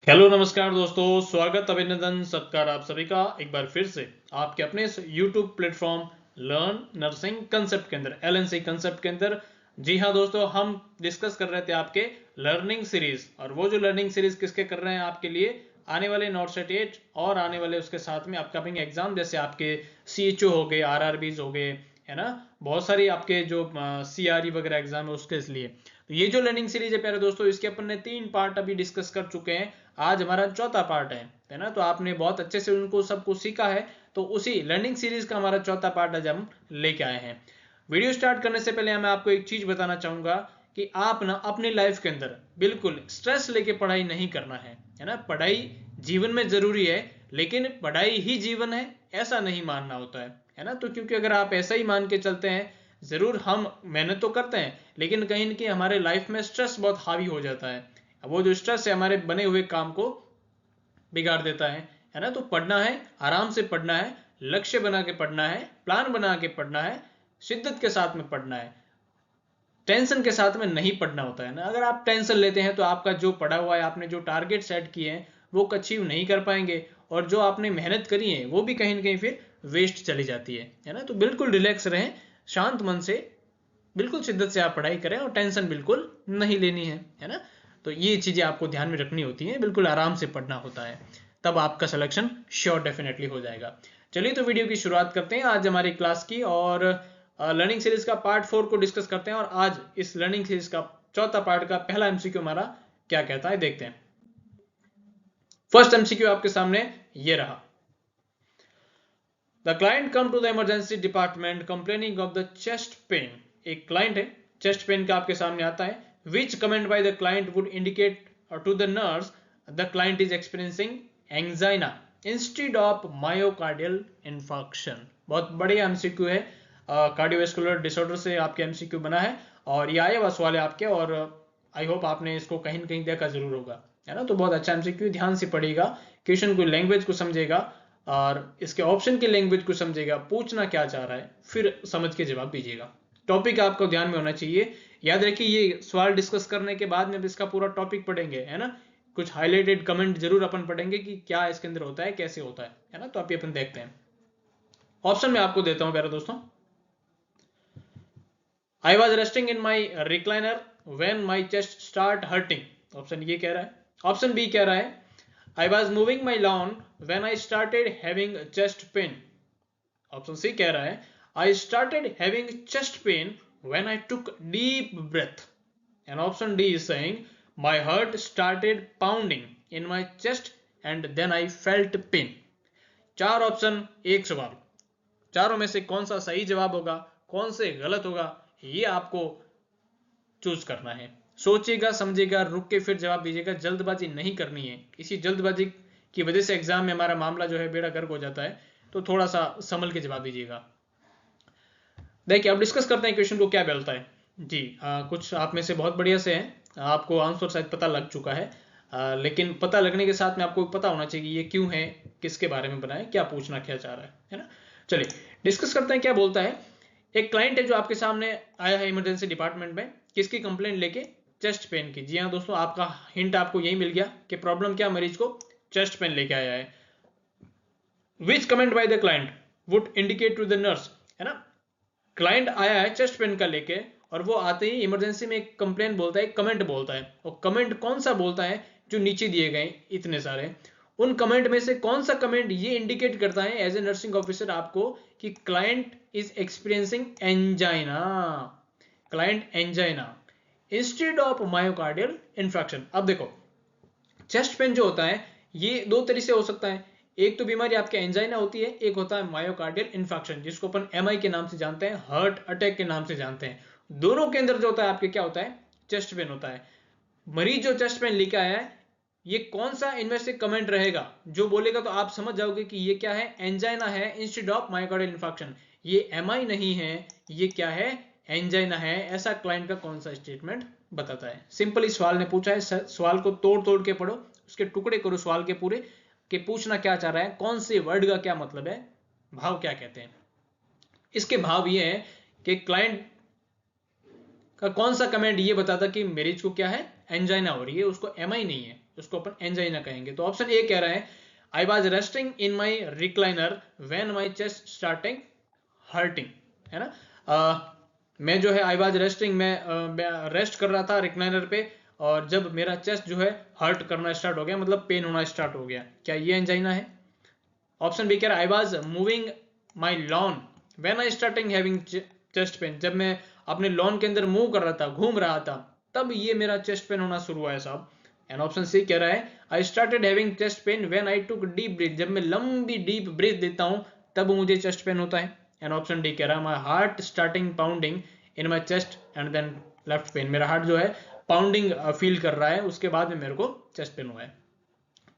Hello नमस्कार दोस्तों, स्वागत अभिनंदन सत्कार आप सभी का एक बार फिर से आपके अपने इस YouTube platform learn nursing concept के अंदर LNC कंसेप्ट के अंदर। जी हाँ दोस्तों, हम डिस्कस कर रहे थे आपके लर्निंग सीरीज, और वो जो लर्निंग सीरीज किसके कर रहे हैं आपके लिए आने वाले नॉट सेट 8 और आने वाले उसके साथ में अपकमिंग एग्जाम, जैसे आपके CHO हो गए, RRBs हो गए, है ना, बहुत सारी आपके जो CRE वगैरह एग्जाम है उसके लिए। तो ये जो लर्निंग सीरीज है प्यारे दोस्तों, इसके अपन ने 3 पार्ट अभी डिस्कस कर चुके हैं। आज हमारा चौथा पार्ट है ना। तो आपने बहुत अच्छे से उनको सब कुछ सीखा है, तो उसी लर्निंग सीरीज का हमारा चौथा पार्ट आज हम लेके आए हैं। वीडियो स्टार्ट करने से पहले मैं आपको एक चीज बताना चाहूंगा कि आप ना अपनी लाइफ के अंदर बिल्कुल स्ट्रेस लेके पढ़ाई नहीं करना है ना। पढ़ाई जीवन में जरूरी है, लेकिन पढ़ाई ही जीवन है ऐसा नहीं मानना होता है ना। तो क्योंकि अगर आप ऐसा ही मान के चलते हैं, जरूर हम मेहनत तो करते हैं, लेकिन कहीं ना कहीं हमारे लाइफ में स्ट्रेस बहुत हावी हो जाता है। वो जो स्ट्रेस है हमारे बने हुए काम को बिगाड़ देता है ना। तो पढ़ना है, आराम से पढ़ना है, लक्ष्य बना के पढ़ना है, प्लान बना के पढ़ना है, शिद्दत के साथ में पढ़ना है, टेंशन के साथ में नहीं पढ़ना होता है ना। अगर आप टेंशन लेते हैं तो आपका जो पढ़ा हुआ है, आपने जो टारगेट सेट किए हैं वो अचीव नहीं कर पाएंगे, और जो आपने मेहनत करी है वो भी कहीं ना कहीं फिर वेस्ट चली जाती है ना। तो बिल्कुल रिलैक्स रहें, शांत मन से, बिल्कुल शिद्दत से आप पढ़ाई करें, और टेंशन बिल्कुल नहीं लेनी है ना। तो ये चीजें आपको ध्यान में रखनी होती हैं, बिल्कुल आराम से पढ़ना होता है, तब आपका सिलेक्शन श्योर डेफिनेटली हो जाएगा। चलिए तो वीडियो की शुरुआत करते हैं आज हमारी क्लास की, और लर्निंग सीरीज का पार्ट 4 को डिस्कस करते हैं। और आज इस लर्निंग सीरीज का चौथा पार्ट का पहला एमसीक्यू हमारा क्या कहता है देखते हैं। फर्स्ट एमसीक्यू आपके सामने ये रहा। The client come to the emergency department complaining of the chest pain. एक क्लाइंट है, चेस्ट पेन का आपके सामने आता है। Which comment by the client would indicate to the nurse the client is experiencing angina instead of myocardial infarction. बहुत बढ़िया MCQ है, कार्डियोवैस्कुलर डिसऑर्डर से आपके एमसीक्यू बना है, और ये आया हुआ सवाल है आपके, और आई होप आपने इसको कहीं ना कहीं देखा जरूर होगा, है ना। तो बहुत अच्छा एमसीक्यू, ध्यान से पढ़िएगा, क्वेश्चन को, लैंग्वेज को समझेगा, और इसके ऑप्शन की लैंग्वेज को समझेगा, पूछना क्या चाह रहा है, फिर समझ के जवाब दीजिएगा। टॉपिक आपको ध्यान में होना चाहिए। याद रखिए, ये सवाल डिस्कस करने के बाद में इसका पूरा टॉपिक पढ़ेंगे, है ना। कुछ हाईलाइटेड कमेंट जरूर अपन पढ़ेंगे कि क्या इसके अंदर होता है, कैसे होता है ना। तो आप ये अपन देखते हैं। ऑप्शन में आपको देता हूं प्यारे दोस्तों। I was resting in my recliner when my chest start hurting. Option ये कह रहा है। ऑप्शन बी कह रहा है I was moving my lawn when I started having chest pain. Option C कह रहा है I started having chest pain when I took deep breath. And option D is saying my heart started pounding in my chest and then I felt pain. चार option एक सवाल, चारों में से कौन सा सही जवाब होगा, कौन से गलत होगा, ये आपको चूज करना है। सोचिएगा, समझिएगा, रुक के फिर जवाब दीजिएगा, जल्दबाजी नहीं करनी है। इसी जल्दबाजी की वजह से एग्जाम में हमारा मामला जो है बेड़ा गर्क हो जाता है, तो थोड़ा सा संभल के जवाब दीजिएगा। देखिए, अब डिस्कस करते हैं क्वेश्चन को क्या बोलता है जी। कुछ आप में से बहुत बढ़िया से हैं, आपको आंसर शायद पता लग चुका है, लेकिन पता लगने के साथ में आपको पता होना चाहिए ये क्यों है, किसके बारे में बना है, क्या पूछना क्या चाह रहा है ना। चलिए डिस्कस करते हैं क्या बोलता है। एक क्लाइंट है जो आपके सामने आया है इमरजेंसी डिपार्टमेंट में, किसकी कंप्लेंट लेके, चेस्ट पेन की। जी हाँ दोस्तों, आपका हिंट आपको यही मिल गया कि प्रॉब्लम क्या, मरीज को चेस्ट पेन लेके आया है। Which comment by the client would indicate to the nurse, है ना। क्लाइंट आया है चेस्ट पेन का लेके, और वो आते ही इमरजेंसी में एक कंप्लेंट बोलता है, कमेंट बोलता है। और कमेंट कौन सा बोलता है, जो नीचे दिए गए इतने सारे, उन कमेंट में से कौन सा कमेंट ये इंडिकेट करता है एज ए नर्सिंग ऑफिसर आपको कि client is experiencing angina, client angina instead of myocardial infection. अब देखो, चेस्ट पेन जो होता है ये दो तरीके से हो सकता है। एक तो बीमारी आपके एंजाइना होती है, एक होता है मायोकार्डियल इन्फेक्शन, जिसको अपन एमआई के नाम से जानते हैं, हार्ट अटैक के नाम से जानते हैं। दोनों के अंदर जो होता है आपके क्या होता है, चेस्ट पेन होता है। मरीज जो चेस्ट पेन लेके आया है, ये कौन सा इनमें से कमेंट रहेगा जो बोलेगा, तो आप समझ जाओगे कि ये क्या है, एंजाइना है इंस्टेड ऑफ मायोकार्डियल इन्फेक्शन। ये एमआई नहीं है, ये क्या है, एंजाइना है। ऐसा क्लाइंट का कौन सा स्टेटमेंट बताता है। सिंपली सवाल ने पूछा है, सवाल को तोड़ तोड़ के पढ़ो, उसके टुकड़े करो सवाल के पूरे, कि पूछना क्या चाह रहा है, कौन से वर्ड का क्या मतलब है, भाव क्या कहते हैं। इसके भाव ये है कि क्लाइंट का कौन सा कमेंट ये बताता कि मरीज को क्या है, एंजाइना हो रही है, उसको एमआई नहीं है, उसको अपन एंजाइना कहेंगे। तो ऑप्शन ए कह रहा है I was resting in my recliner when my chest starting hurting, है ना। मैं जो है आई वॉज रेस्टिंग, मैं रेस्ट कर रहा था रिक्लाइनर पे, और जब मेरा चेस्ट जो है हर्ट करना स्टार्ट हो गया, मतलब पेन होना स्टार्ट हो गया, क्या ये एंजाइना है? ऑप्शन बी कह रहा है I was moving my lawn when I starting having chest pen, जब मैं अपने लॉन के अंदर मूव कर रहा था, घूम रहा था, तब ये मेरा चेस्ट पेन होना शुरू हुआ है साहब। एंड ऑप्शन सी कह रहा है I started having chest pen when I took deep breath, जब मैं लंबी डीप ब्रीथ लेता हूं तब मुझे चेस्ट पेन होता है। एंड ऑप्शन डी कह रहा है my heart starting pounding in my chest and then left pain, मेरा हार्ट जो है पाउंडिंग फील कर रहा है, उसके बाद में मेरे को चेस्ट पेन हुआ है।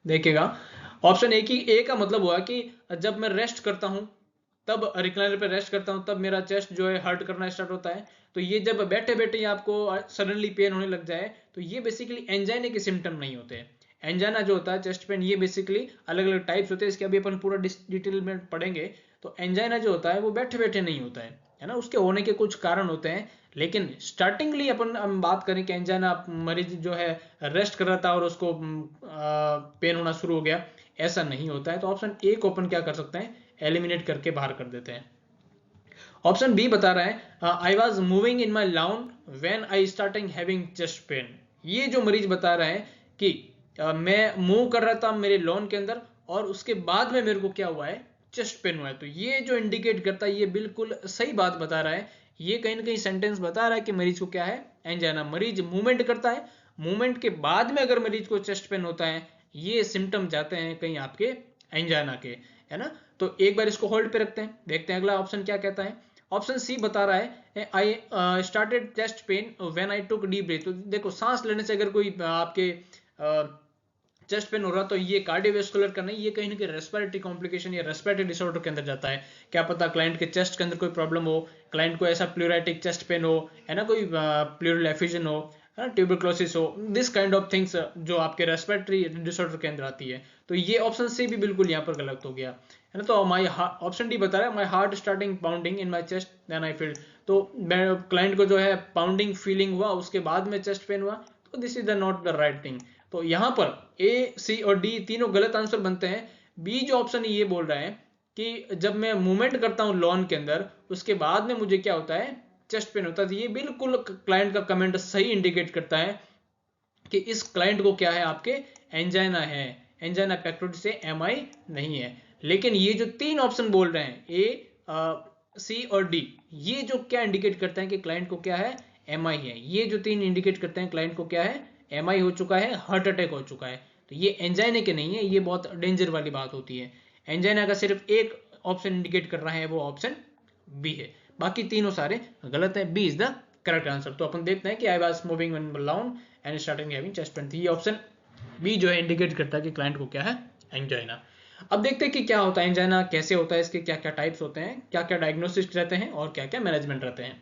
देखिएगा ऑप्शन ए का मतलब हुआ कि जब मैं रेस्ट करता हूं, तब रिक्लाइनर पे रेस्ट करता हूं, तब मेरा चेस्ट जो है हर्ट करना स्टार्ट होता है। तो ये जब बैठे बैठे आपको सडनली पेन होने लग जाए, तो ये बेसिकली एंजाइना के सिम्टम नहीं होते हैं। एंजाइना जो होता है चेस्ट पेन, ये बेसिकली अलग अलग टाइप्स होते हैं, इसके अभी अपन पूरा डिटेल में पढ़ेंगे। तो एंजाइना जो होता है वो बैठे बैठे नहीं होता है ना, उसके होने के कुछ कारण होते हैं। लेकिन स्टार्टिंगली अपन हम बात करें कि एंजाइना मरीज जो है रेस्ट कर रहा था और उसको पेन होना शुरू हो गया, ऐसा नहीं होता है। तो ऑप्शन ए को अपन क्या कर सकते हैं, एलिमिनेट करके बाहर कर देते हैं। ऑप्शन बी बता रहा है I was moving in my lawn when I starting having chest pain, ये जो मरीज बता रहा है कि मैं मूव कर रहा था मेरे लॉन के अंदर और उसके बाद में मेरे को क्या हुआ है, चेस्ट पेन हुआ है। तो ये जो इंडिकेट करता है, ये बिल्कुल सही बात बता रहा है, ये कहीं ना कहीं सेंटेंस बता रहा है कि मरीज को क्या है, एंजाइना। मरीज मूवमेंट करता है, मूवमेंट के बाद में अगर मरीज को चेस्ट पेन होता है, ये सिम्टम जाते हैं कहीं आपके एंजाइना के, है ना। तो एक बार इसको होल्ड पे रखते हैं, देखते हैं अगला ऑप्शन क्या कहता है। ऑप्शन सी बता रहा है I started chest pain when I took deep breath. तो देखो सांस लेने से अगर कोई आपके चेस्ट पेन हो रहा, तो ये कार्डियोवैस्कुलर का नहीं, ये कहीं ना कहीं रेस्पिरेटरी कॉम्प्लिकेशन या रेस्पिरेटरी डिसऑर्डर के अंदर जाता है। क्या पता क्लाइंट के चेस्ट के अंदर कोई प्रॉब्लम हो, क्लाइंट को ऐसा प्लूराइटिक चेस्ट पेन हो, है ना, कोई प्लूरल एफिजन हो, ट्यूबरक्लोसिस हो, दिस काइंड ऑफ थिंग्स जो आपके रेस्पिरेटरी डिसऑर्डर के अंदर आती है। तो ये ऑप्शन सी भी बिल्कुल यहाँ पर गलत हो गया, है ना। तो माई ऑप्शन डी बता रहा है my heart starting pounding in my chest then I feel. तो क्लाइंट को जो है पाउंडिंग फीलिंग हुआ, उसके बाद में चेस्ट पेन हुआ, तो this is the not the right thing. तो यहाँ पर ए, सी और डी तीनों गलत आंसर बनते हैं। बी जो ऑप्शन ये बोल रहा है कि जब मैं मूवमेंट करता हूँ लॉन के अंदर, उसके बाद में मुझे क्या होता है, चेस्ट पेन होता है। ये बिल्कुल क्लाइंट का कमेंट सही इंडिकेट करता है कि इस क्लाइंट को क्या है, आपके एंजाइना है, एंजाइना पेक्टोरिस से एमआई नहीं है। लेकिन ये जो तीन ऑप्शन बोल रहे हैं ए, सी और डी, ये जो क्या इंडिकेट करते हैं कि क्लाइंट को क्या है, एमआई है। ये जो तीन इंडिकेट करते हैं क्लाइंट को क्या है, एमआई हो चुका है, हार्ट अटैक हो चुका है। तो ये एंजाइना के नहीं है, ये बहुत डेंजर वाली बात होती है। एंजाइना का सिर्फ एक ऑप्शन इंडिकेट कर रहा है, वो ऑप्शन बी है, बाकी तीनों सारे गलत है। B is the correct answer. तो अपन देखते हैं कि I was moving when lawn and starting having chest pain, ये ऑप्शन बी जो है इंडिकेट करता है कि क्लाइंट को क्या है, एंजाइना। अब देखते हैं कि क्या होता है एंजाइना, कैसे होता है, इसके क्या क्या टाइप्स होते हैं, क्या क्या डायग्नोसिस रहते हैं और क्या क्या मैनेजमेंट रहते हैं।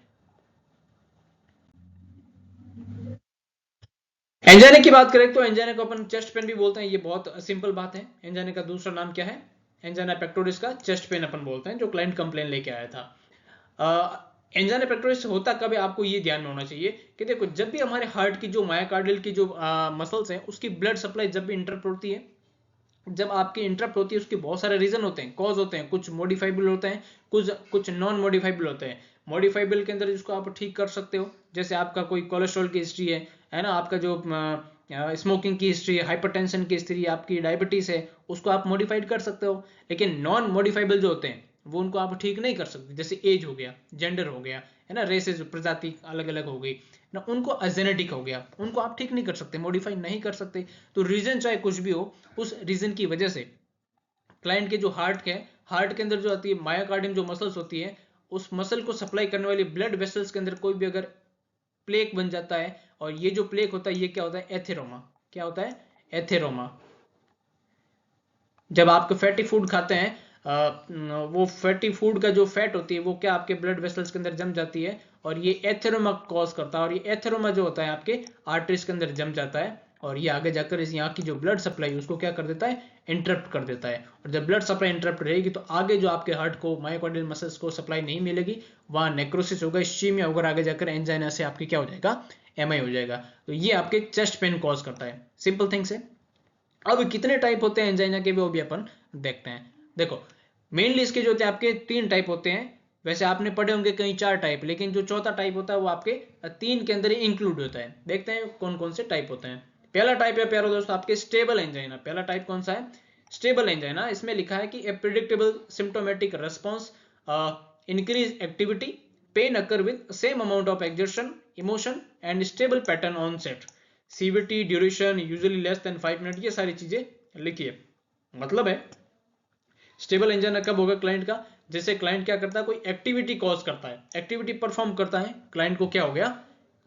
एंजाइना की बात करें तो एंजाइना को अपन चेस्ट पेन भी बोलते हैं, ये बहुत सिंपल बात है। एंजाइना का दूसरा नाम क्या है, एंजाइना पेक्टोरिस का चेस्ट पेन अपन बोलते हैं, जो क्लाइंट कंप्लेन लेके आया था। एंजाइना पेक्टोरिस होता कब है, आपको ये ध्यान में होना चाहिए कि देखो जब भी हमारे हार्ट की जो मायोकार्डियल की जो मसल्स हैं, उसकी ब्लड सप्लाई जब भी इंटरप्ट होती है, जब आपकी इंटरप्ट होती है, उसके बहुत सारे रीजन होते हैं, कॉज होते हैं, कुछ मॉडिफाइबल होते हैं, कुछ नॉन मॉडिफाइबल होते हैं। मॉडिफाइबल के अंदर जिसको आप ठीक कर सकते हो, जैसे आपका कोई कोलेस्ट्रॉल की हिस्ट्री है ना, आपका जो स्मोकिंग की हिस्ट्री है, हाइपरटेंशन की हिस्ट्री, आपकी डायबिटीज है, उसको आप मॉडिफाइड कर सकते हो। लेकिन नॉन मॉडिफाइबल जो होते हैं वो उनको आप ठीक नहीं कर सकते, जैसे एज हो गया, जेंडर हो गया, है ना, रेसेस प्रजाति अलग अलग हो गई ना, उनको जेनेटिक हो गया, उनको आप ठीक नहीं कर सकते, मॉडिफाई नहीं कर सकते। तो रीजन चाहे कुछ भी हो, उस रीजन की वजह से क्लाइंट के जो हार्ट के अंदर जो आती है मायोकार्डियम जो मसल्स होती है, उस मसल को सप्लाई करने वाली ब्लड वेसल्स के अंदर कोई भी अगर प्लेक बन जाता है, और ये जो प्लेक होता है ये क्या होता है, एथेरोमा। क्या होता है, एथेरोमा। जब आप फैटी फूड खाते हैं, वो फैटी फूड का जो फैट होती है वो क्या आपके ब्लड वेसल्स के अंदर जम जाती है, और ये एथेरोमा कॉज करता है। और ये एथेरोमा जो होता है आपके आर्टरीज के अंदर जम जाता है, और ये आगे जाकर इस यहाँ की जो ब्लड सप्लाई उसको क्या कर देता है, इंटरप्ट कर देता है। और जब ब्लड सप्लाई इंटरप्ट रहेगी तो आगे जो आपके हार्ट को मायोकार्डियल मसल्स को सप्लाई नहीं मिलेगी, वहां नेक्रोसिस होगा, इस्चीमिया होगा, आगे जाकर एंजाइना से आपकी क्या हो जाएगा, MI हो जाएगा। तो ये आपके चेस्ट पेन कॉज करता है, सिंपल थिंग्स है। अब कितने टाइप होते हैं एंजाइना के, वो भी अपन देखते हैं। देखो मेनली इसके जो होते हैं आपके 3 टाइप होते हैं, वैसे आपने पढ़े होंगे कहीं 4 टाइप, लेकिन जो चौथा टाइप होता है वो आपके 3 के अंदर ही इंक्लूड होता है। देखते हैं कौन कौन से टाइप होते हैं। पहला टाइप है प्यारे दोस्तों आपके स्टेबल एंजाइना। पहला टाइप कौन सा है? Stable angina. इसमें लिखा है कि a predictable symptomatic response, increase activity, pain occur with same amount of exertion, emotion and stable pattern on set, CVT duration usually less than 5 minute, ये सारी चीजें लिखी है। मतलब है स्टेबल एंजाइना कब होगा क्लाइंट का? जैसे क्लाइंट क्या करता है, कोई एक्टिविटी कॉज करता है, एक्टिविटी परफॉर्म करता है, क्लाइंट को क्या हो गया,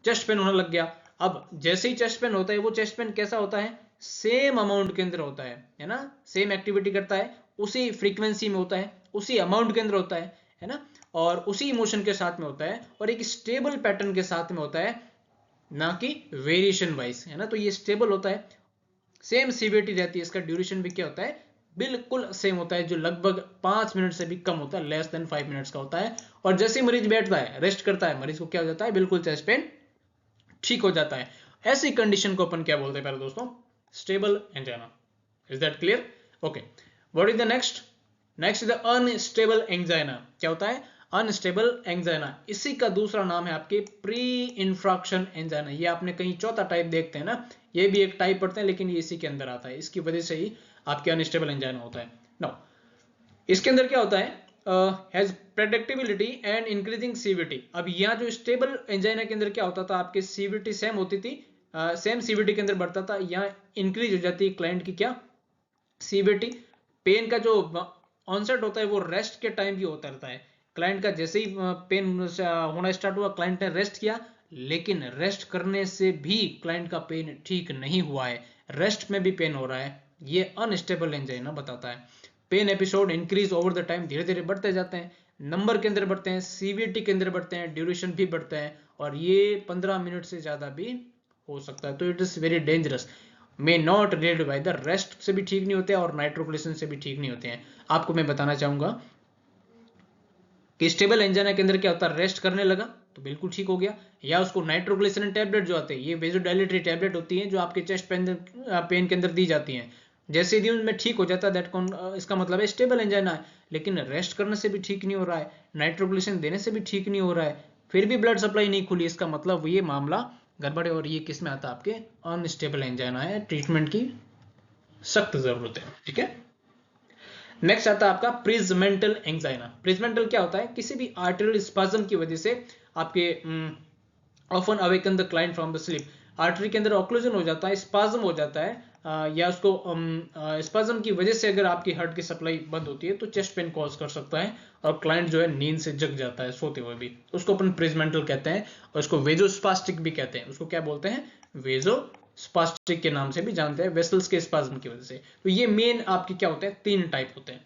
चेस्ट पेन होने लग गया। अब जैसे ही चेस्ट पेन होता है, वो चेस्ट पेन कैसा होता है, सेम अमाउंट के अंदर होता है ना, सेम एक्टिविटी करता है, उसी फ्रीक्वेंसी में होता है, उसी अमाउंट के अंदर होता है ना, और उसी इमोशन के साथ में होता है, और एक स्टेबल पैटर्न के साथ में होता है, ना कि वेरिएशन वाइज, है ना। तो ये स्टेबल होता है, सेम सीवीटी रहती है, इसका ड्यूरेशन भी क्या होता है, बिल्कुल सेम होता है, जो लगभग 5 मिनट से भी कम होता है, लेस देन 5 मिनट्स का होता है। और जैसे मरीज बैठता है, रेस्ट करता है, मरीज को क्या हो जाता है, बिल्कुल चेस्ट पेन ठीक हो जाता है। ऐसी कंडीशन को अपन क्या बोलते हैं पहले दोस्तों, stable angina. Is that clear? Okay, what is the next? Next is the unstable angina. क्या होता है? Unstable angina. इसी का दूसरा नाम है आपके प्री इंफ्रैक्शन एंजाइना। ये आपने कहीं चौथा टाइप देखते हैं ना, ये भी एक टाइप पढ़ते हैं, लेकिन ये इसी के अंदर आता है, इसकी वजह से ही आपके अनस्टेबल एंजाइना होता है। नाउ इसके अंदर क्या होता है, has predictability and increasing CVT. अब यहाँ जो स्टेबल एंजाइना के अंदर क्या होता था, आपके सीवीटी सेम होती थी, सेम सीवीटी के अंदर बढ़ता था, यहाँ इंक्रीज हो जाती है क्लाइंट की क्या, सीवीटी। पेन का जो ऑनसेट होता है वो रेस्ट के टाइम भी होता रहता है। क्लाइंट का जैसे ही पेन होना स्टार्ट हुआ, क्लाइंट ने रेस्ट किया, लेकिन रेस्ट करने से भी क्लाइंट का पेन ठीक नहीं हुआ है, रेस्ट में भी पेन हो रहा है, ये अनस्टेबल एंजाइना बताता है। Pain episode increase over the time, धीरे धीरे बढ़ते जाते हैं, नंबर के अंदर बढ़ते हैं, सीवीटी के अंदर बढ़ते हैं, ड्यूरेशन भी बढ़ता है, और ये 15 मिनट से ज्यादा भी हो सकता है। तो it is very dangerous, may not related by the rest से भी ठीक नहीं होते हैं, और नाइट्रोग्लिसरीन से भी ठीक नहीं होते हैं। आपको मैं बताना चाहूंगा कि स्टेबल एंजाइना के अंदर क्या होता है, रेस्ट करने लगा तो बिल्कुल ठीक हो गया, या उसको नाइट्रोग्लिसरीन टैबलेट जो आते हैं, ये वेजोडाइलेटरी टैबलेट होती है, जो आपके चेस्ट पेन के अंदर दी जाती हैं, जैसे ही उनमें ठीक हो जाता है, दैट इसका मतलब है स्टेबल एंजाइना है। लेकिन रेस्ट करने से भी ठीक नहीं हो रहा है, नाइट्रोग्लिसरीन देने से भी ठीक नहीं हो रहा है, फिर भी ब्लड सप्लाई नहीं खुली, इसका मतलब ये मामला गड़बड़ है, और ये किस में आता है, आपके अनस्टेबल एंजाइना है, ट्रीटमेंट की सख्त जरूरत है। ठीक है, नेक्स्ट आता है आपका प्रिजमेंटल एंजाइना। प्रिजमेंटल क्या होता है, किसी भी आर्टेरियल स्पाज्म की वजह से आपके often awaken the client from the sleep, artery के अंदर ऑक्लूजन हो जाता है, स्पाज्म हो जाता है, या उसको स्पाज्म की वजह से अगर आपकी हार्ट की सप्लाई बंद होती है तो चेस्ट पेन कॉज कर सकता है, और क्लाइंट जो है नींद से जग जाता है सोते हुए भी, उसको अपन प्रिजमेंटल कहते हैं, और उसको वेजोस्पास्टिक भी कहते हैं। उसको क्या बोलते हैं, वेजोस्पास्टिक के नाम से भी जानते हैं, वेसल्स के स्पाज्म की वजह से। तो ये मेन आपके क्या होते हैं, 3 टाइप होते हैं।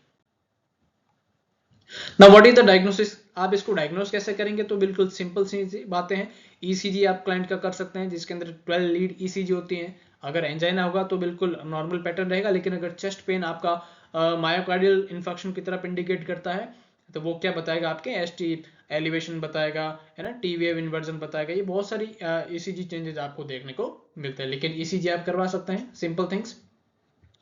Now what is the diagnosis? आप इसको डायग्नोस कैसे करेंगे, तो बिल्कुल सिंपल सी बातें हैं। ईसीजी आप क्लाइंट का कर सकते हैं, जिसके अंदर 12 लीड ईसीजी होती हैं। अगर एंजाइना होगा तो बिल्कुल नॉर्मल पैटर्न रहेगा, लेकिन अगर चेस्ट पेन आपका मायोकार्डियल इंफेक्शन की तरफ इंडिकेट करता है, तो वो क्या बताएगा, आपके एसटी एलिवेशन बताएगा, है ना, टी वेव इन्वर्जन बताएगा, ये बहुत सारी ईसीजी चेंजेस आपको देखने को मिलते हैं। लेकिन ईसीजी आप करवा सकते हैं, सिंपल थिंग्स।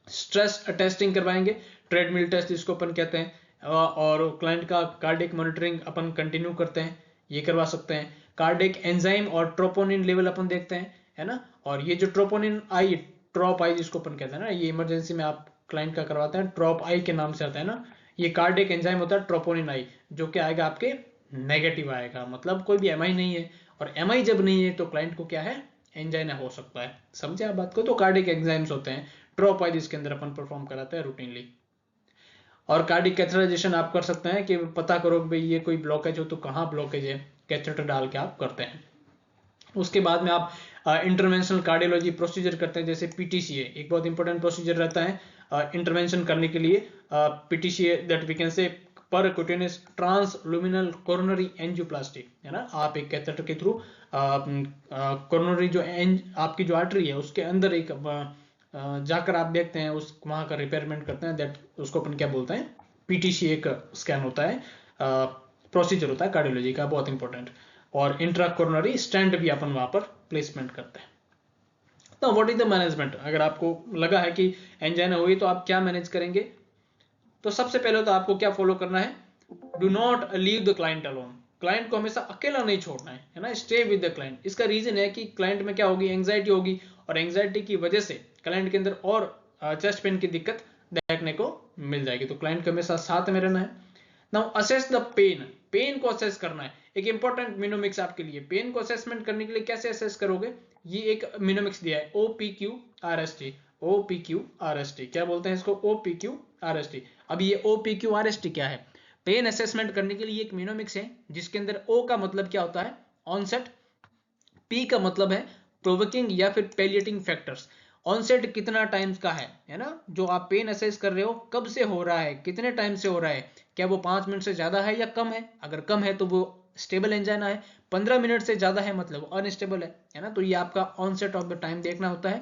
स्ट्रेस टेस्टिंग करवाएंगे, ट्रेडमिल टेस्ट जिसको अपन कहते हैं, और क्लाइंट का कार्डिक मॉनिटरिंग अपन कंटिन्यू करते हैं, ये करवा सकते हैं। कार्डिक एंजाइम और ट्रोपोनिन लेवल अपन देखते हैं, है ना। और ये जो ट्रोपोनिन आई, ट्रॉप आई जिसको अपन कहते हैं ना, ये इमरजेंसी में आप क्लाइंट का करवाते हैं, ट्रॉप आई के नाम से आता है ना। ये कार्डिक एंजाइम होता है ट्रोपोनिन आई, जो कि आएगा आपके नेगेटिव आएगा, मतलब कोई भी एमआई नहीं है, और एमआई जब नहीं है तो क्लाइंट को क्या है, एंजाइना हो सकता है। समझे आप बात को? तो कार्डिक एंजाइम्स होते हैं, ट्रॉप आई जिसके अंदर अपन परफॉर्म कराते हैं रूटीनली। और कार्डिक कैथेटराइजेशन आप कर सकते हैं, कि पता करो कि भाई ये कोई ब्लॉकेज हो तो कहाँ ब्लॉकेज है, कैथेटर डाल के आप करते हैं। उसके बाद में आप इंटरवेंशनल कार्डियोलॉजी प्रोसीजर करते हैं, जैसे पीटीसीए एक बहुत इंपॉर्टेंट प्रोसीजर रहता है इंटरवेंशन करने के लिए। PTCA that we can say percutaneous transluminal coronary angioplasty, है ना। आप एक कैथेटर के थ्रू कोरोनरी जो आपकी जो आर्टरी है उसके अंदर एक जाकर आप देखते हैं, उस वहां का रिपेयरमेंट करते हैं, दैट उसको अपन क्या बोलते हैं, पीटीसी एक स्कैन होता है, प्रोसीजर होता है कार्डियोलॉजी का, बहुत इंपॉर्टेंट। और इंट्रा कोरोनरी स्टेंट भी अपन वहां पर प्लेसमेंट करते हैं। तो व्हाट इज द मैनेजमेंट, अगर आपको लगा है कि एंजाइना हुई तो आप क्या मैनेज करेंगे? तो सबसे पहले तो आपको क्या फॉलो करना है, do not leave the client alone, client को हमेशा अकेला नहीं छोड़ना है ना, स्टे विद द क्लाइंट। इसका रीजन है कि क्लाइंट में क्या होगी, एंग्जाइटी होगी, और एंग्जाइटी की वजह से क्लाइंट के अंदर और चेस्ट पेन की दिक्कत देखने को मिल जाएगी। तो क्लाइंट को हमेशा साथ में रहना है। Now assess the pain, pain को असेस करना है, एक इंपॉर्टेंट मिनोमिक्स आपके लिए। पेन को असेसमेंट करने के लिए कैसे असेस करोगे, ये एक मिनोमिक्स दिया है, OPQRST, OPQRST, क्या बोलते हैं इसको, OPQRST। अब ये OPQRST क्या है, पेन असेसमेंट करने के लिए एक मिनोमिक्स है जिसके अंदर O का मतलब क्या होता है, ऑनसेट, P का मतलब है प्रोवोकिंग या फिर पैलिएटिंग फैक्टर्स। ऑनसेट कितना टाइम्स का है ना, जो आप पेन असेस कर रहे हो कब से हो रहा है, कितने टाइम से हो रहा है, क्या वो 5 मिनट से ज्यादा है या कम है, अगर कम है तो वो स्टेबल एंजाइना है, 15 मिनट से ज्यादा है मतलब अनस्टेबल है ना। तो ये आपका ऑनसेट ऑफ द टाइम देखना होता है।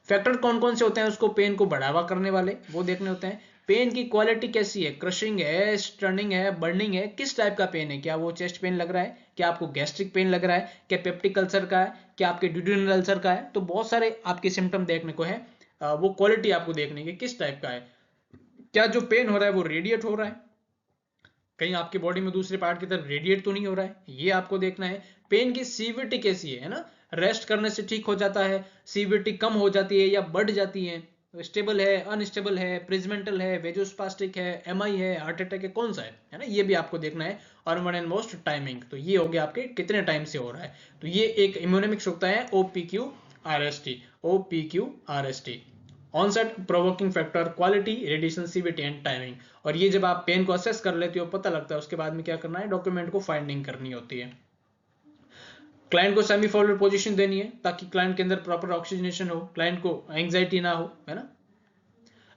फैक्टर कौन कौन से होते हैं, उसको पेन को बढ़ावा करने वाले वो देखने होते हैं। पेन की क्वालिटी कैसी है, क्रशिंग है, स्टर्निंग है, बर्निंग है, किस टाइप का पेन है, क्या वो चेस्ट पेन लग रहा है, क्या आपको गैस्ट्रिक पेन लग रहा है, क्या पेप्टिक अल्सर का है, क्या आपके ड्यूडेनल अल्सर का है। तो बहुत सारे आपके सिम्टम देखने को है, वो क्वालिटी आपको देखने की किस टाइप का है। क्या जो पेन हो रहा है वो रेडिएट हो रहा है, कहीं आपकी बॉडी में दूसरे पार्ट की तरफ रेडिएट तो नहीं हो रहा है, ये आपको देखना है। पेन की सीवियरिटी कैसी है ना, रेस्ट करने से ठीक हो जाता है, सीवियरिटी कम हो जाती है या बढ़ जाती है, स्टेबल है, अनस्टेबल है, प्रिजमेंटल है, वेजोस्पास्टिक है, एमआई है, हार्ट अटैक है, कौन सा है ना, ये भी आपको देखना है। और वन एंड मोस्ट टाइमिंग, तो ये हो गया आपके कितने टाइम से हो रहा है। तो ये एक इम्यूनिमिक्स होता है OPQRST, OPQRST, onset, provoking factor, quality, radiation, severity and timing. और ये जब आप पेन को असेस कर लेते हो पता लगता है, उसके बाद में क्या करना है, डॉक्यूमेंट को फाइंडिंग करनी होती है। क्लाइंट को सेमी फॉरवर्ड पोजीशन देनी है ताकि क्लाइंट के अंदर प्रॉपर ऑक्सीजनेशन हो, क्लाइंट को एंग्जाइटी ना हो, है ना।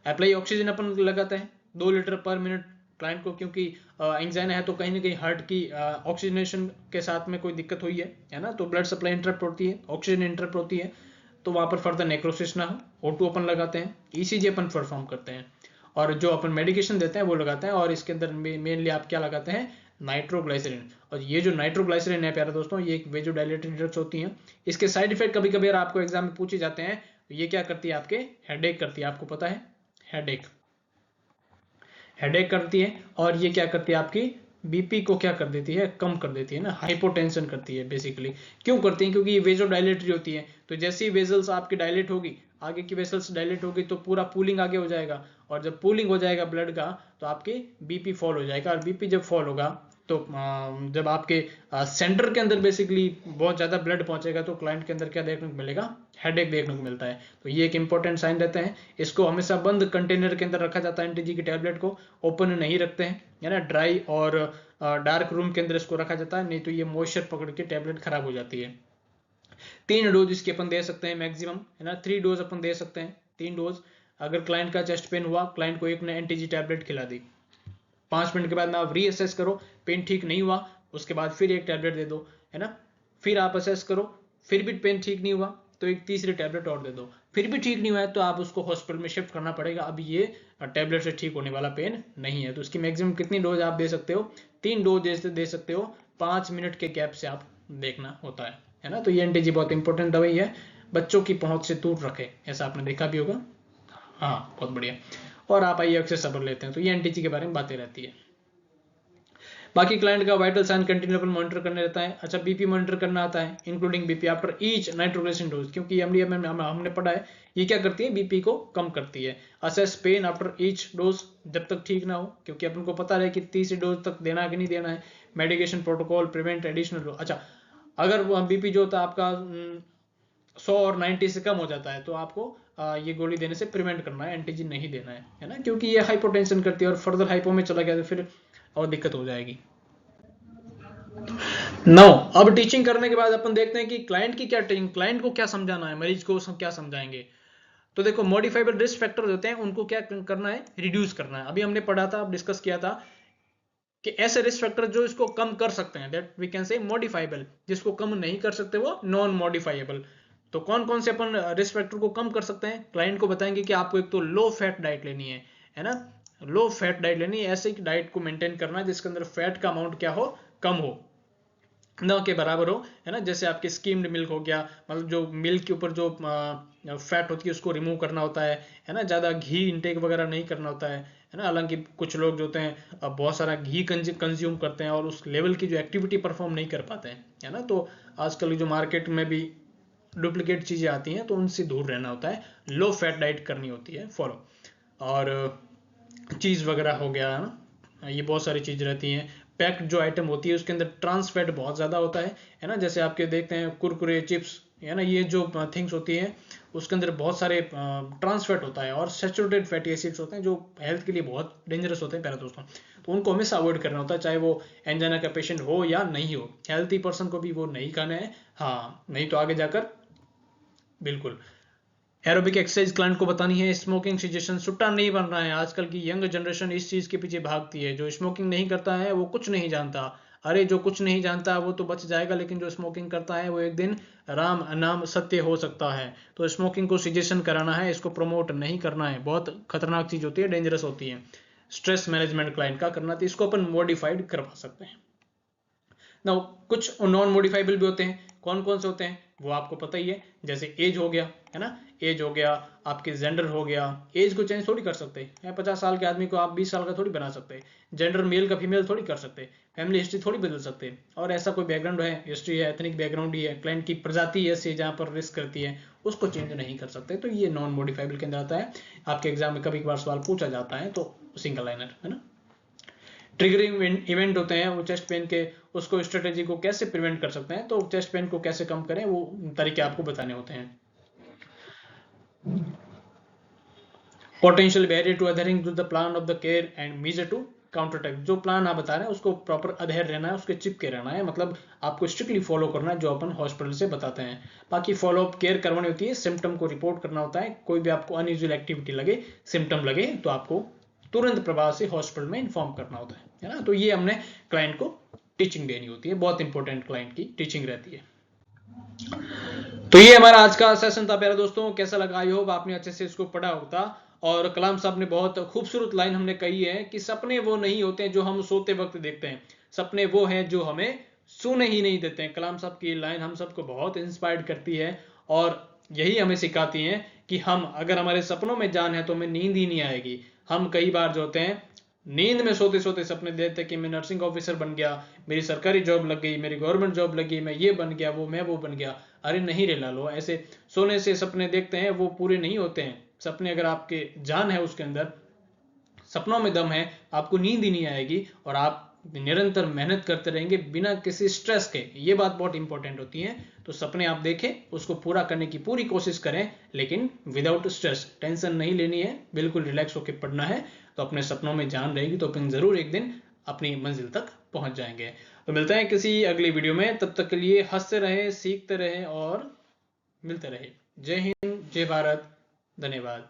अप्लाई ऑक्सीजन अपन लगाते हैं 2 लीटर पर मिनट क्लाइंट को, क्योंकि एंजाइना है तो कहीं ना कहीं हार्ट की ऑक्सीजनेशन के साथ में कोई दिक्कत हुई है ना, तो ब्लड सप्लाई इंटरप्ट होती है, ऑक्सीजन इंटरप्ट होती है, तो वहां पर फर्दर नेक्रोसिस ना हो। O2 अपन लगाते हैं, ECG अपन परफॉर्म करते हैं, और जो अपन मेडिकेशन देते हैं वो लगाते हैं। और इसके अंदर मेनली आप क्या लगाते हैं, नाइट्रोग्लाइसरीन। और ये जो नाइट्रोग्लाइसरीन है प्यारे दोस्तों, ये एक वेजोडाइलेटिंग ड्रग्स होती हैं। इसके साइड इफेक्ट कभी कभी आपको एग्जाम में पूछे जाते हैं, ये क्या करती है, आपके हेडेक करती है, आपको पता है, हेडेक करती है। और ये क्या करती है, आपकी बीपी को क्या कर देती है, कम कर देती है ना, हाइपोटेंशन करती है बेसिकली। क्यों करती है, क्योंकि ये वेजो डायलेटरी होती है, तो जैसे ही वेजल्स आपकी डायलेट होगी, आगे की वेसल्स डायलेट होगी, तो पूरा पूलिंग आगे हो जाएगा, और जब पूलिंग हो जाएगा ब्लड का तो आपकी बीपी फॉल हो जाएगा। और बीपी जब फॉल होगा तो जब आपके सेंटर के अंदर बेसिकली बहुत ज्यादा ब्लड पहुंचेगा तो क्लाइंट के अंदर क्या देखने को मिलेगा, हेडेक देखने को मिलता है। तो ये एक इंपॉर्टेंट साइन रहता है। इसको हमेशा बंद कंटेनर के अंदर रखा जाता है, एंटी-जी की टैबलेट को ओपन नहीं रखते हैं, है ना, ड्राई और डार्क रूम के अंदर इसको रखा जाता है, नहीं तो ये मॉइस्चर पकड़ के टैबलेट खराब हो जाती है। 3 डोज इसके अपन दे सकते हैं मैक्सिमम, है ना, 3 डोज अपन दे सकते हैं, 3 डोज। अगर क्लाइंट का चेस्ट पेन हुआ, क्लाइंट को एक ने एंटी-जी टैबलेट खिला दी, 5 मिनट के बाद में आप रीअसेस करो, पेन ठीक नहीं हुआ, उसके बाद फिर एक टैबलेट दे दो, है ना, फिर आप असेस करो, फिर भी पेन ठीक नहीं हुआ तो एक तीसरी टैबलेट और दे दो, फिर भी ठीक नहीं हुआ है तो आप उसको हॉस्पिटल में शिफ्ट करना पड़ेगा। अब ये टैबलेट से ठीक होने वाला पेन नहीं है। तो उसकी मैक्सिमम कितनी डोज आप दे सकते हो, 3 डोज दे सकते हो, 5 मिनट के गैप से आप देखना होता है ना। तो ये एंटी-जी बहुत इंपॉर्टेंट दवाई है, बच्चों की पहुंच से दूर रखे, ऐसा आपने देखा भी होगा। हाँ, बहुत बढ़िया। और आप आइए अक्सर सबर लेते हैं, तो ये एंटी-जी के बारे में बातें रहती है। बाकी क्लाइंट का वाइटल साइन कंटिन्यू अपन मॉनिटर करने रहता है। अच्छा, बीपी मॉनिटर करना आता है, including BP after each nitroglycerin dose, क्योंकि एमडीएम में हमने पढ़ा है ये क्या करती है, बीपी को कम करती है। Assess pen after each dose, जब तक ठीक ना हो, क्योंकि अपन को पता है कि तीसरी डोज तक देना है कि नहीं देना है। Medication protocol, prevent additional dose. अच्छा, अगर बीपी जो होता है आपका 100 और 90 से कम हो जाता है तो आपको ये गोली देने से प्रिवेंट करना है, एंटी-जी नहीं देना है ना, क्योंकि ये हाइपोटेंशन करती है और फर्दर हाइपो में चला गया तो फिर और दिक्कत हो जाएगी। नो, अब टीचिंग करने के बाद अपन देखते हैं कि क्लाइंट की क्या टीचिंग, क्लाइंट को क्या समझाना है, मरीज को क्या समझाएंगे। तो देखो, मॉडिफाइबल रिस्क फैक्टर होते हैं, उनको क्या करना है, रिड्यूस करना है। अभी हमने पढ़ा था, डिस्कस किया था कि ऐसे रिस्क फैक्टर जो इसको कम कर सकते हैं, that we can say modifiable, जिसको कम नहीं कर सकते वो नॉन मॉडिफाइबल। तो कौन कौन से अपन रिस्क फैक्टर को कम कर सकते हैं, क्लाइंट को बताएंगे कि आपको एक तो लो फैट डाइट लेनी है ना, लो फैट डाइट लेनी है, ऐसे डाइट को मेंटेन करना है जिसके अंदर फैट का अमाउंट क्या हो, कम हो। न के बराबर हो, है ना। जैसे आपके स्कीम्ड मिल्क हो गया, मतलब जो मिल्क के ऊपर जो फैट होती है उसको रिमूव करना होता है ना। ज़्यादा घी इंटेक वगैरह नहीं करना होता है ना। हालांकि कुछ लोग जो होते हैं बहुत सारा घी कंज्यूम करते हैं और उस लेवल की जो एक्टिविटी परफॉर्म नहीं कर पाते हैं, है ना। तो आजकल जो मार्केट में भी डुप्लीकेट चीज़ें आती हैं तो उनसे दूर रहना होता है, लो फैट डाइट करनी होती है फॉलो। और चीज़ वगैरह हो गया, है ना, ये बहुत सारी चीज़ रहती हैं। पैक्ड जो आइटम होती है उसके अंदर ट्रांस फैट बहुत ज़्यादा होता है ना। जैसे आपके देखते हैं कुरकुरे, चिप्स, है ना, ये जो थिंग्स होती हैं उसके अंदर बहुत सारे ट्रांस फैट होता है और सैचुरेटेड फैटी एसिड्स होते हैं जो हेल्थ के लिए बहुत डेंजरस होते हैं प्यारे दोस्तों। तो उनको हमेशा अवॉइड करना होता है, चाहे वो एंजाइना का पेशेंट हो या नहीं हो। हेल्थी पर्सन को भी वो नहीं खाना है, हाँ, नहीं तो आगे जाकर बिल्कुल एरोबिक एक्सरसाइज क्लाइंट को बतानी है। स्मोकिंग सजेशन, सुट्टा नहीं बन रहा है। आजकल की यंग जनरेशन इस चीज के पीछे भागती है। जो स्मोकिंग नहीं करता है वो कुछ नहीं जानता। अरे जो कुछ नहीं जानता वो तो बच जाएगा, लेकिन जो स्मोकिंग करता है वो एक दिन राम नाम सत्य हो सकता है। तो स्मोकिंग को सजेशन कराना है, इसको प्रमोट नहीं करना है। बहुत खतरनाक चीज होती है, डेंजरस होती है। स्ट्रेस मैनेजमेंट क्लाइंट का करना, तो इसको अपन मॉडिफाइड करवा सकते हैं ना। कुछ नॉन मॉडिफाइबल भी होते हैं। कौन कौन से होते हैं वो आपको पता ही है। जैसे एज हो गया, है ना, एज हो गया, आपके जेंडर हो गया। एज को चेंज थोड़ी कर सकते हैं। 50 साल के आदमी को आप 20 साल का थोड़ी बना सकते हैं। जेंडर मेल का फीमेल थोड़ी कर सकते हैं। फैमिली हिस्ट्री थोड़ी बदल सकते हैं। और ऐसा कोई बैकग्राउंड है, हिस्ट्री है, एथनिक बैकग्राउंड ही है, क्लाइंट की प्रजाति ऐसी है जहाँ पर रिस्क करती है, उसको चेंज नहीं कर सकते। तो ये नॉन मॉडिफाइबल के अंदर आता है। आपके एग्जाम में कभी कभार सवाल पूछा जाता है, तो सिंगल लाइनर, है ना। ट्रिगरिंग इवेंट होते हैं वो चेस्ट पेन के, उसको स्ट्रेटेजी को कैसे प्रिवेंट कर सकते हैं, तो चेस्ट पेन को कैसे कम करें वो तरीके आपको बताने होते हैं। Potential barrier to adhering to the plan of the care and measure to counter attack. जो प्लान आप बता रहे हैं उसको प्रॉपर अधेर रहना है, उसके चिपके रहना है, मतलब आपको स्ट्रिक्टली फॉलो करना है जो अपन हॉस्पिटल से बताते हैं। बाकी फॉलोअप केयर करवानी होती है, सिम्टम को रिपोर्ट करना होता है। कोई भी आपको अनयूजुअल एक्टिविटी लगे, सिम्टम लगे, तो आपको तुरंत प्रभाव से हॉस्पिटल में इन्फॉर्म करना होता है ना। तो ये हमने क्लाइंट को टीचिंग देनी होती है, बहुत इंपॉर्टेंट क्लाइंट की टीचिंग रहती है। तो ये हमारा आज का सेशन था प्यारे दोस्तों। कैसा लगा, आई होप आपने अच्छे से इसको पढ़ा होगा। और कलाम साहब ने बहुत खूबसूरत लाइन हमने कही है कि सपने वो नहीं होते जो हम सोते वक्त देखते हैं, सपने वो हैं जो हमें सोने ही नहीं देते हैं। कलाम साहब की लाइन हम सबको बहुत इंस्पायर्ड करती है और यही हमें सिखाती है कि हम अगर हमारे सपनों में जान है तो हमें नींद ही नहीं आएगी। हम कई बार जो होते हैं नींद में सोते सोते सपने देखते कि मैं नर्सिंग ऑफिसर बन गया, मेरी सरकारी जॉब लग गई, मेरी गवर्नमेंट जॉब लगी, मैं ये बन गया, वो बन गया। अरे नहीं रे लालो, ऐसे सोने से सपने देखते हैं वो पूरे नहीं होते हैं। सपने अगर आपके जान है उसके अंदर, सपनों में दम है, आपको नींद ही नहीं आएगी और आप निरंतर मेहनत करते रहेंगे बिना किसी स्ट्रेस के। ये बात बहुत इंपॉर्टेंट होती है। तो सपने आप देखें, उसको पूरा करने की पूरी कोशिश करें, लेकिन विदाउट स्ट्रेस। टेंशन नहीं लेनी है, बिल्कुल रिलैक्स होकर पढ़ना है। तो अपने सपनों में जान रहेगी तो अपन जरूर एक दिन अपनी मंजिल तक पहुंच जाएंगे। तो मिलते हैं किसी अगली वीडियो में, तब तक के लिए हंसते रहे, सीखते रहे और मिलते रहे। जय हिंद, जय भारत, धन्यवाद।